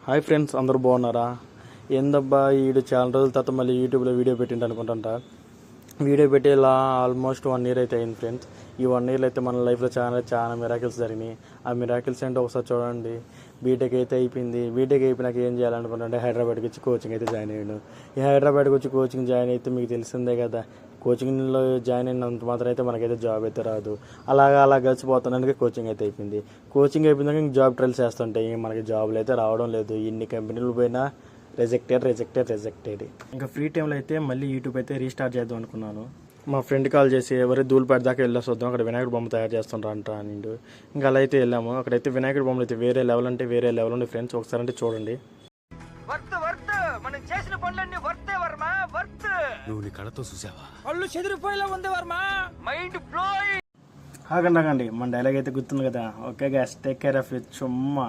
Hi friends, అందరూ బాగున్నారా? ఏందబ్బా ఈడు చాలా రోజుల తర్వాత మళ్ళీ యూట్యూబ్లో వీడియో పెట్టిండు అనుకుంటుంటా. వీడియో పెట్టి ఇలా ఆల్మోస్ట్ 1 year అయితే అయింది ఫ్రెండ్స్. ఈ 1 year అయితే మన లైఫ్లో చాలా మిరాకిల్స్ జరిగినాయి. ఆ మిరాకిల్స్ ఏంటో ఒకసారి చూడండి. బీటెక్ అయితే అయిపోయింది. బీటెక్ అయిపోయినాక ఏం చేయాలనుకుంటుంటే హైదరాబాద్కి వచ్చి కోచింగ్ అయితే జాయిన్ అయ్యాను. ఈ హైదరాబాద్కి వచ్చి కోచింగ్ జాయిన్ అయితే మీకు తెలిసిందే కదా, కోచింగ్లో జాయిన్ అయినంత మాత్రం అయితే మనకైతే జాబ్ అయితే రాదు. అలా గడిచిపోతున్నానికి కోచింగ్ అయితే అయిపోయింది. కోచింగ్ అయిపోయినాక ఇంక జాబ్ ట్రయల్స్ చేస్తుంటాయి. మనకి జాబులు అయితే రావడం లేదు. ఇన్ని కంపెనీలు పోయినా రిజెక్టెడ్. ఇంకా ఫ్రీ టైంలో అయితే మళ్ళీ యూట్యూబ్ అయితే రీస్టార్ట్ చేద్దాం అనుకున్నాను. మా ఫ్రెండ్ కాల్ చేసి ఎవరి ధూళిపేట దాకా వెళ్ళేసి వద్దాం, అక్కడ వినాయకుడు బొమ్మ తయారు చేస్తుంటారంట అనిండు. ఇంకా అలా అయితే వెళ్ళాము. అక్కడైతే వినాయకుడు బొమ్మలు అయితే వేరే లెవెల్ ఉంది ఫ్రెండ్స్. ఒకసారి అంటే చూడండి. మనం చేసిన పనులన్నీ వర్తే వర్మ, వర్త్. నువ్వు నీ కళ్ళతో చూసావా? కళ్ళు చెదిరిపోయేలా ఉంది వర్మ, మైండ్ బ్లోయింగ్. ఆగండి, మన డైలాగ్ అయితే గుర్తుంది కదా. Okay guys, take care of you చుమ్మా.